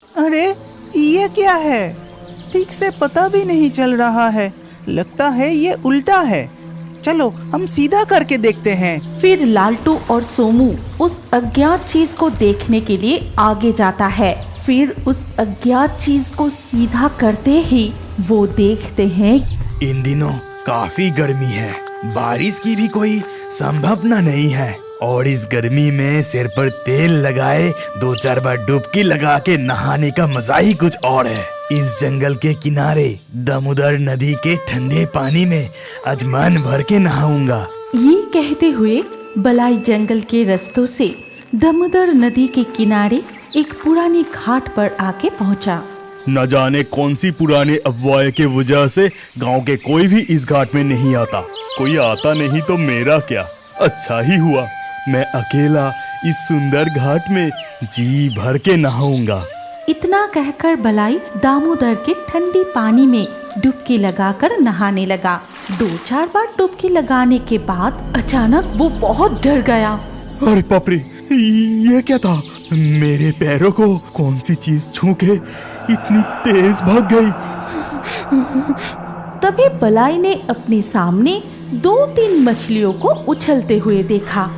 अरे ये क्या है? ठीक से पता भी नहीं चल रहा है। लगता है ये उल्टा है। चलो हम सीधा करके देखते हैं। फिर लालटू और सोमू उस अज्ञात चीज को देखने के लिए आगे जाता है। फिर उस अज्ञात चीज को सीधा करते ही वो देखते हैं इन दिनों काफी गर्मी है, बारिश की भी कोई संभावना नहीं है और इस गर्मी में सिर पर तेल लगाए 2-4 बार डुबकी लगा के नहाने का मजा ही कुछ और है। इस जंगल के किनारे दामोदर नदी के ठंडे पानी में आज मन भर के नहाऊंगा। ये कहते हुए बलाई जंगल के रास्तों से दामोदर नदी के किनारे एक पुरानी घाट पर आके पहुंचा। न जाने कौन सी पुराने अफवाह के वजह से गांव के कोई भी इस घाट में नहीं आता। कोई आता नहीं तो मेरा क्या, अच्छा ही हुआ मैं अकेला इस सुंदर घाट में जी भर के नहाऊंगा। इतना कहकर बलाई दामोदर के ठंडी पानी में डुबकी लगाकर नहाने लगा। 2-4 बार डुबकी लगाने के बाद अचानक वो बहुत डर गया। अरे बाप रे, ये क्या था? मेरे पैरों को कौन सी चीज छू के इतनी तेज भाग गई? तभी बलाई ने अपने सामने 2-3 मछलियों को उछलते हुए देखा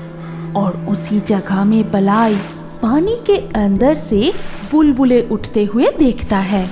और उसी जगह में बलाई पानी के अंदर से बुलबुले उठते हुए देखता है।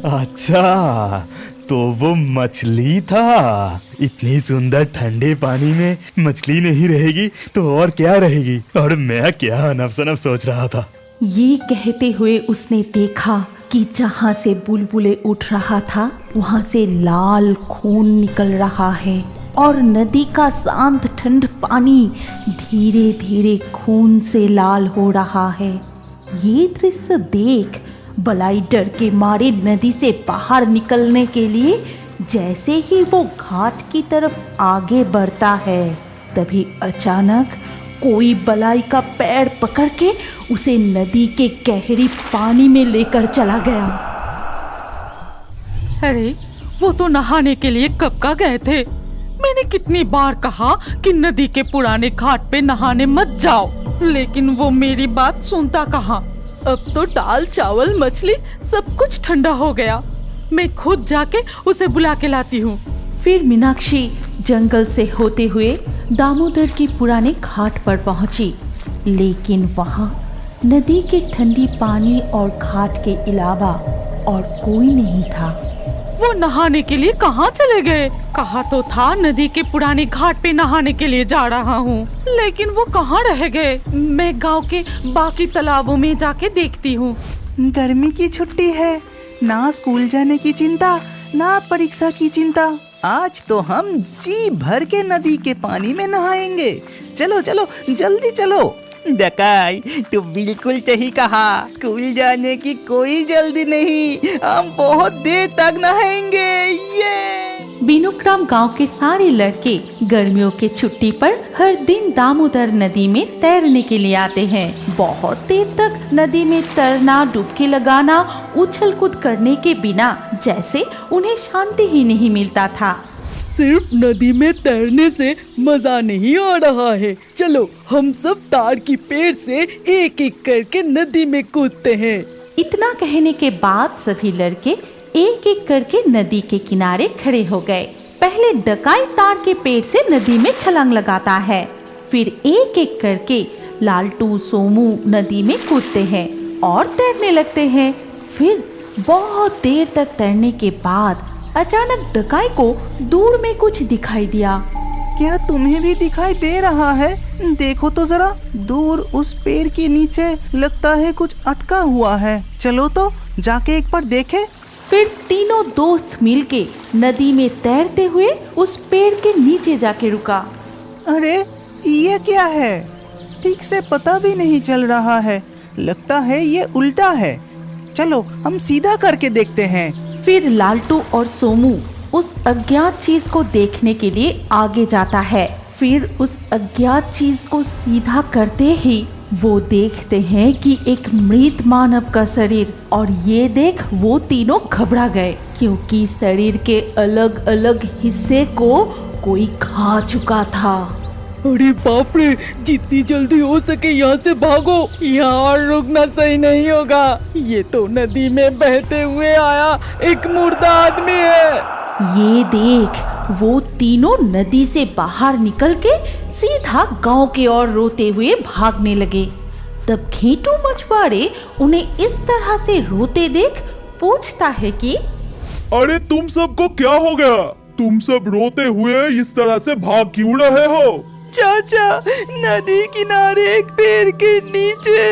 अच्छा, तो वो मछली था। इतनी सुंदर ठंडे पानी में मछली नहीं रहेगी तो और क्या रहेगी? और मैं क्या अनफ-शनफ सोच रहा था। ये कहते हुए उसने देखा कि जहाँ से बुलबुले उठ रहा था वहाँ से लाल खून निकल रहा है और नदी का शांत ठंड पानी धीरे धीरे खून से लाल हो रहा है। ये दृश्य देख बलाई डर के मारे नदी से बाहर निकलने के लिए जैसे ही वो घाट की तरफ आगे बढ़ता है तभी अचानक कोई बलाई का पैर पकड़ के उसे नदी के गहरी पानी में लेकर चला गया। अरे वो तो नहाने के लिए कब का गए थे। मैंने कितनी बार कहा कि नदी के पुराने घाट पे नहाने मत जाओ, लेकिन वो मेरी बात सुनता कहाँ। अब तो दाल चावल मछली सब कुछ ठंडा हो गया। मैं खुद जाके उसे बुला के लाती हूँ। फिर मीनाक्षी जंगल से होते हुए दामोदर के पुराने घाट पर पहुंची, लेकिन वहाँ नदी के ठंडी पानी और घाट के अलावा और कोई नहीं था। वो नहाने के लिए कहाँ चले गए? कहा तो था नदी के पुराने घाट पे नहाने के लिए जा रहा हूँ, लेकिन वो कहाँ रह गए? मैं गांव के बाकी तालाबों में जाके देखती हूँ। गर्मी की छुट्टी है, ना स्कूल जाने की चिंता, ना परीक्षा की चिंता। आज तो हम जी भर के नदी के पानी में नहाएंगे। चलो चलो जल्दी चलो। डकाई, तू बिल्कुल सही कहा। स्कूल जाने की कोई जल्दी नहीं, हम बहुत देर तक नहाएंगे। ये बीनुग्राम गांव के सारे लड़के गर्मियों के छुट्टी पर हर दिन दामोदर नदी में तैरने के लिए आते हैं। बहुत देर तक नदी में तैरना, डुबकी लगाना, उछल कूद करने के बिना जैसे उन्हें शांति ही नहीं मिलता था। सिर्फ नदी में तैरने से मजा नहीं आ रहा है। चलो हम सब तार की पेड़ से एक एक करके नदी में कूदते हैं। इतना कहने के बाद सभी लड़के एक एक करके नदी के किनारे खड़े हो गए। पहले डकाई तार के पेड़ से नदी में छलांग लगाता है, फिर एक एक करके लालटू सोमू नदी में कूदते हैं और तैरने लगते हैं। फिर बहुत देर तक तैरने के बाद अचानक डकाई को दूर में कुछ दिखाई दिया। क्या तुम्हें भी दिखाई दे रहा है? देखो तो जरा, दूर उस पेड़ के नीचे लगता है कुछ अटका हुआ है। चलो तो जाके एक बार देखें। फिर तीनों दोस्त मिलके नदी में तैरते हुए उस पेड़ के नीचे जाके रुका। अरे ये क्या है? ठीक से पता भी नहीं चल रहा है। लगता है ये उल्टा है। चलो हम सीधा करके देखते हैं। फिर लालटू और सोमू उस अज्ञात चीज को देखने के लिए आगे जाता है। फिर उस अज्ञात चीज को सीधा करते ही वो देखते हैं कि एक मृत मानव का शरीर, और ये देख वो तीनों घबरा गए क्योंकि शरीर के अलग अलग हिस्से को कोई खा चुका था। अरे बाप रे, जितनी जल्दी हो सके यहाँ से भागो, यहाँ और रुकना सही नहीं होगा। ये तो नदी में बहते हुए आया एक मुर्दा आदमी है। ये देख वो तीनों नदी से बाहर निकल के सीधा गांव के ओर रोते हुए भागने लगे। तब घेंटू मछुआरे उन्हें इस तरह से रोते देख पूछता है कि अरे तुम सबको क्या हो गया? तुम सब रोते हुए इस तरह से भाग क्यों रहे हो? चाचा, नदी किनारे एक पेड़ के नीचे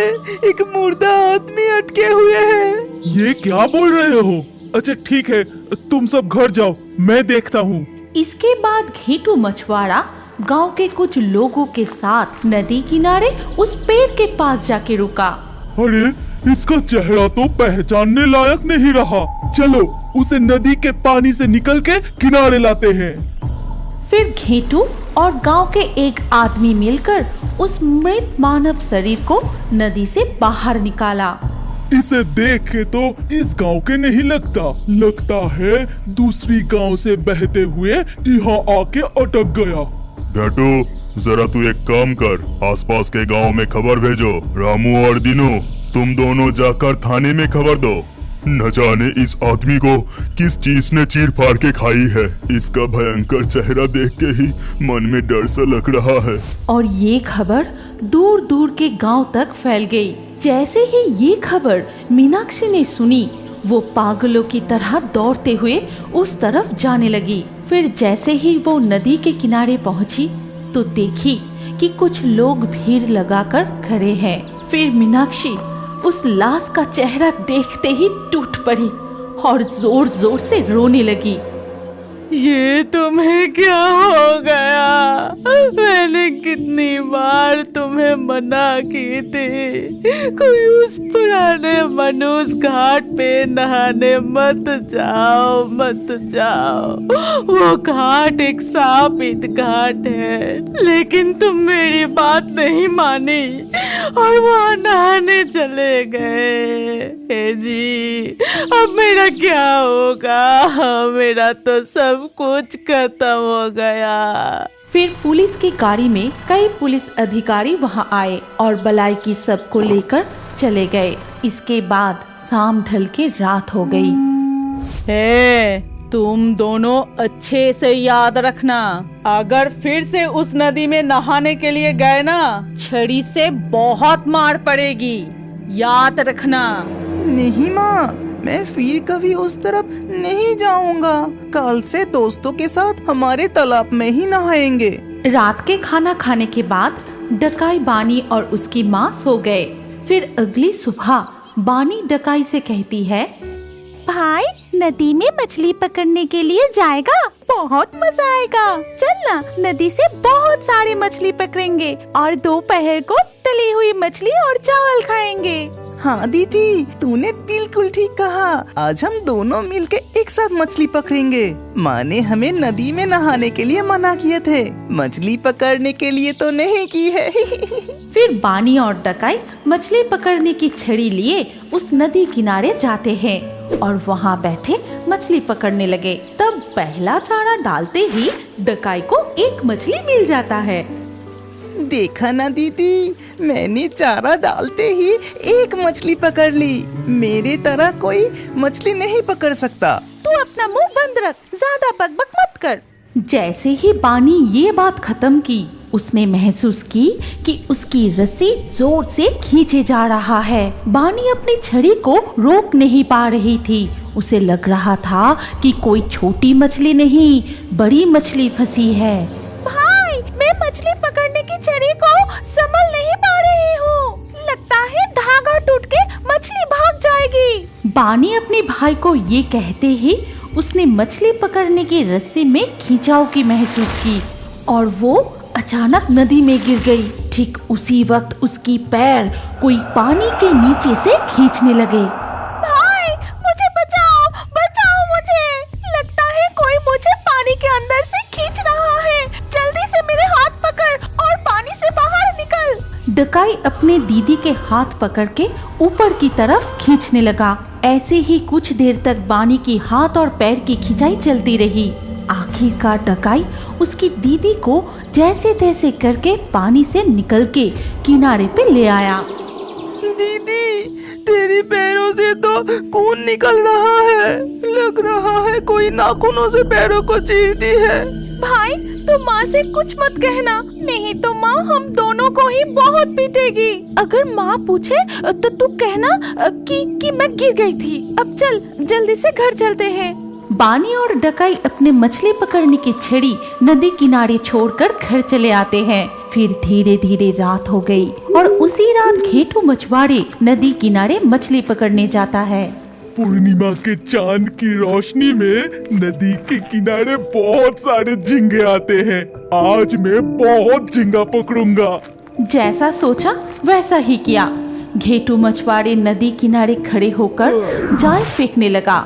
एक मुर्दा आदमी अटके हुए हैं। ये क्या बोल रहे हो? अच्छा ठीक है, तुम सब घर जाओ, मैं देखता हूँ। इसके बाद घेंटू मछुआरा गांव के कुछ लोगों के साथ नदी किनारे उस पेड़ के पास जाके रुका। अरे इसका चेहरा तो पहचानने लायक नहीं रहा। चलो उसे नदी के पानी से निकल के किनारे लाते हैं। फिर घेंटू और गांव के एक आदमी मिलकर उस मृत मानव शरीर को नदी से बाहर निकाला। इसे देख के तो इस गांव के नहीं लगता है दूसरी गांव से बहते हुए यहाँ आके अटक गया। घेंटू, जरा तू एक काम कर, आसपास के गांव में खबर भेजो। रामू और दीनू, तुम दोनों जाकर थाने में खबर दो। न जाने इस आदमी को किस चीज ने चीर फाड़ के खाई है। इसका भयंकर चेहरा देख के ही मन में डर सा लग रहा है। और ये खबर दूर दूर के गांव तक फैल गई। जैसे ही ये खबर मीनाक्षी ने सुनी, वो पागलों की तरह दौड़ते हुए उस तरफ जाने लगी। फिर जैसे ही वो नदी के किनारे पहुंची तो देखी कि कुछ लोग भीड़ लगाकर खड़े हैं। फिर मीनाक्षी उस लाश का चेहरा देखते ही टूट पड़ी और जोर जोर से रोने लगी। ये तुम्हें क्या हो गया? मैंने कितनी बार तुम्हें मना की थी, कोई उस पुराने मनुष्य घाट पे नहाने मत जाओ। वो घाट एक श्रापित घाट है, लेकिन तुम मेरी बात नहीं मानी और वहाँ नहाने चले गए। हे जी, अब मेरा क्या होगा? मेरा तो सब कुछ खत्म हो गया। फिर पुलिस की गाड़ी में कई पुलिस अधिकारी वहाँ आए और बलाई की सबको लेकर चले गए। इसके बाद शाम ढल के रात हो गई। तुम दोनों अच्छे से याद रखना, अगर फिर से उस नदी में नहाने के लिए गए ना, छड़ी से बहुत मार पड़ेगी, याद रखना। नहीं माँ, मैं फिर कभी उस तरफ नहीं जाऊंगा। कल से दोस्तों के साथ हमारे तालाब में ही नहाएंगे। रात के खाना खाने के बाद डकाई बानी और उसकी माँ सो गए। फिर अगली सुबह बानी डकाई से कहती है, भाई नदी में मछली पकड़ने के लिए जाएगा? बहुत मजा आएगा। चल ना, नदी से बहुत सारे मछली पकड़ेंगे और दोपहर को तली हुई मछली और चावल खाएंगे। हाँ दीदी, तूने बिल्कुल ठीक कहा। आज हम दोनों मिलके एक साथ मछली पकड़ेंगे। माँ ने हमें नदी में नहाने के लिए मना किए थे, मछली पकड़ने के लिए तो नहीं की है। फिर बानी और डकाई मछली पकड़ने की छड़ी लिए उस नदी किनारे जाते हैं और वहाँ बैठे मछली पकड़ने लगे। तब पहला चारा डालते ही डकाई को एक मछली मिल जाता है। देखा ना दीदी, मैंने चारा डालते ही एक मछली पकड़ ली। मेरे तरह कोई मछली नहीं पकड़ सकता। तू अपना मुंह बंद रख, ज्यादा बकबक मत कर। जैसे ही बानी ये बात खत्म की, उसने महसूस की कि उसकी रस्सी जोर से खींचे जा रहा है। बानी अपनी छड़ी को रोक नहीं पा रही थी। उसे लग रहा था कि कोई छोटी मछली नहीं, बड़ी मछली फंसी है। भाई, मैं मछली पकड़ने की छड़ी को संभल नहीं पा रही हूँ। लगता है धागा टूट के मछली भाग जाएगी। बानी अपने भाई को ये कहते ही उसने मछली पकड़ने की रस्सी में खिंचाव की महसूस की और वो अचानक नदी में गिर गई। ठीक उसी वक्त उसकी पैर कोई पानी के नीचे से खींचने लगे। भाई, मुझे बचाओ, बचाओ मुझे। लगता है कोई मुझे पानी के अंदर से खींच रहा है। जल्दी से मेरे हाथ पकड़ और पानी से बाहर निकल। डकाई अपने दीदी के हाथ पकड़ के ऊपर की तरफ खींचने लगा। ऐसे ही कुछ देर तक बानी की हाथ और पैर की खिंचाई चलती रही। आखिर आखिरकार डकाई उसकी दीदी को जैसे तैसे करके पानी से निकल के किनारे पे ले आया। दीदी, तेरी पैरों से तो खून निकल रहा है। लग रहा है कोई नाखूनों से पैरों को चीर दी है। भाई, तू माँ से कुछ मत कहना, नहीं तो माँ हम दोनों को ही बहुत पीटेगी। अगर माँ पूछे तो तू कहना कि मैं गिर गई थी। अब चल, जल्दी से घर चलते हैं। बानी और डकाई अपने मछली पकड़ने की छड़ी नदी किनारे छोड़कर घर चले आते हैं। फिर धीरे धीरे रात हो गई और उसी रात घेटू मछुआरे नदी किनारे मछली पकड़ने जाता है। पूर्णिमा के चांद की रोशनी में नदी के किनारे बहुत सारे झींगे आते हैं। आज मैं बहुत झींगा पकड़ूंगा। जैसा सोचा वैसा ही किया। घेटू मछुआरे नदी किनारे खड़े होकर जाल फेंकने लगा।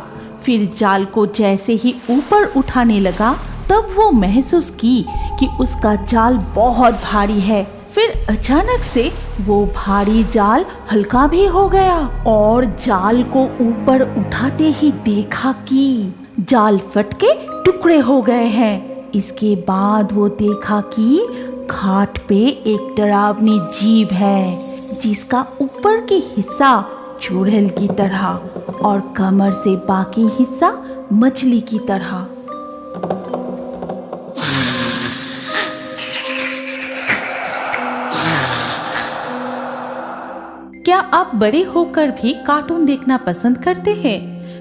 फिर जाल को जैसे ही ऊपर उठाने लगा तब वो महसूस की कि उसका जाल बहुत भारी है। फिर अचानक से वो भारी जाल हल्का भी हो गया और जाल को ऊपर उठाते ही देखा कि जाल फट के टुकड़े हो गए हैं। इसके बाद वो देखा कि घाट पे एक डरावनी जीव है जिसका ऊपर के हिस्सा चुड़ैल की तरह और कमर से बाकी हिस्सा मछली की तरह। क्या आप बड़े होकर भी कार्टून देखना पसंद करते हैं?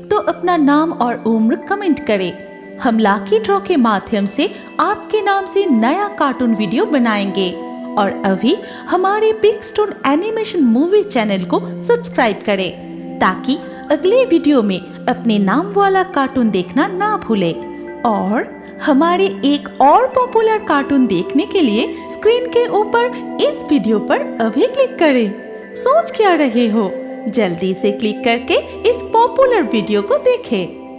तो अपना नाम और उम्र कमेंट करें। हम लाकी ड्रॉ के माध्यम से आपके नाम से नया कार्टून वीडियो बनाएंगे। और अभी हमारे big stone animation movie channel को सब्सक्राइब करें ताकि अगले वीडियो में अपने नाम वाला कार्टून देखना ना भूलें। और हमारे एक और पॉपुलर कार्टून देखने के लिए स्क्रीन के ऊपर इस वीडियो पर अभी क्लिक करें। सोच क्या रहे हो, जल्दी से क्लिक करके इस पॉपुलर वीडियो को देखें।